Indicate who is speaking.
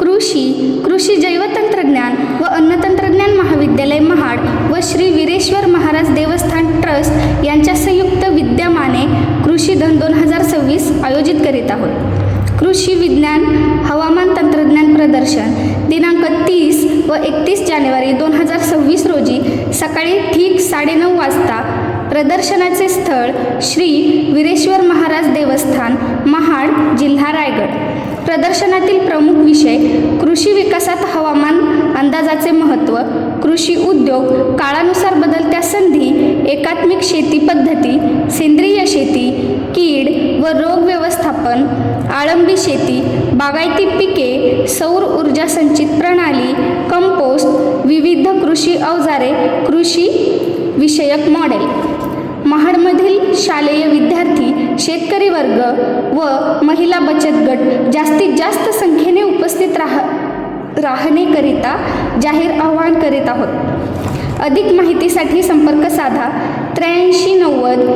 Speaker 1: कृषी जैवतंत्रज्ञान व अन्नतंत्रज्ञान महाविद्यालय महाड व श्री वीरेश्वर महाराज देवस्थान ट्रस्ट यांच्या संयुक्त विद्यमाने कृषी धन 2026 आयोजित करीत आहोत। कृषी विज्ञान हवामान तंत्रज्ञान प्रदर्शन दिनांक 30 व 31 जानेवारी 2026 रोजी सकाळी ठीक 9:30 वाजता। प्रदर्शनाचे स्थळ श्री वीरेश्वर महाराज देवस्थान महाड जिल्हा रायगड। प्रदर्शनातील प्रमुख विषय कृषी विकासात हवामान अंदाजाचे महत्त्व, कृषी उद्योग, काळानुसार बदलत्या संधी, एकात्मिक शेती पद्धती, सेंद्रिय शेती, कीड व रोग व्यवस्थापन, आळंबी शेती, बागायती पिके, सौर ऊर्जा संचित प्रणाली, कंपोस्ट, विविध कृषी अवजारे, कृषी विषयक मॉडेल। महाडमधील शालेय विद्यार्थी, शेतकरी वर्ग व महिला बचत गट जास्तीत जास्त संख्येने उपस्थित राहण्याकरिता जाहीर आवाहन करीत आहोत। अधिक माहितीसाठी संपर्क साधा 83 90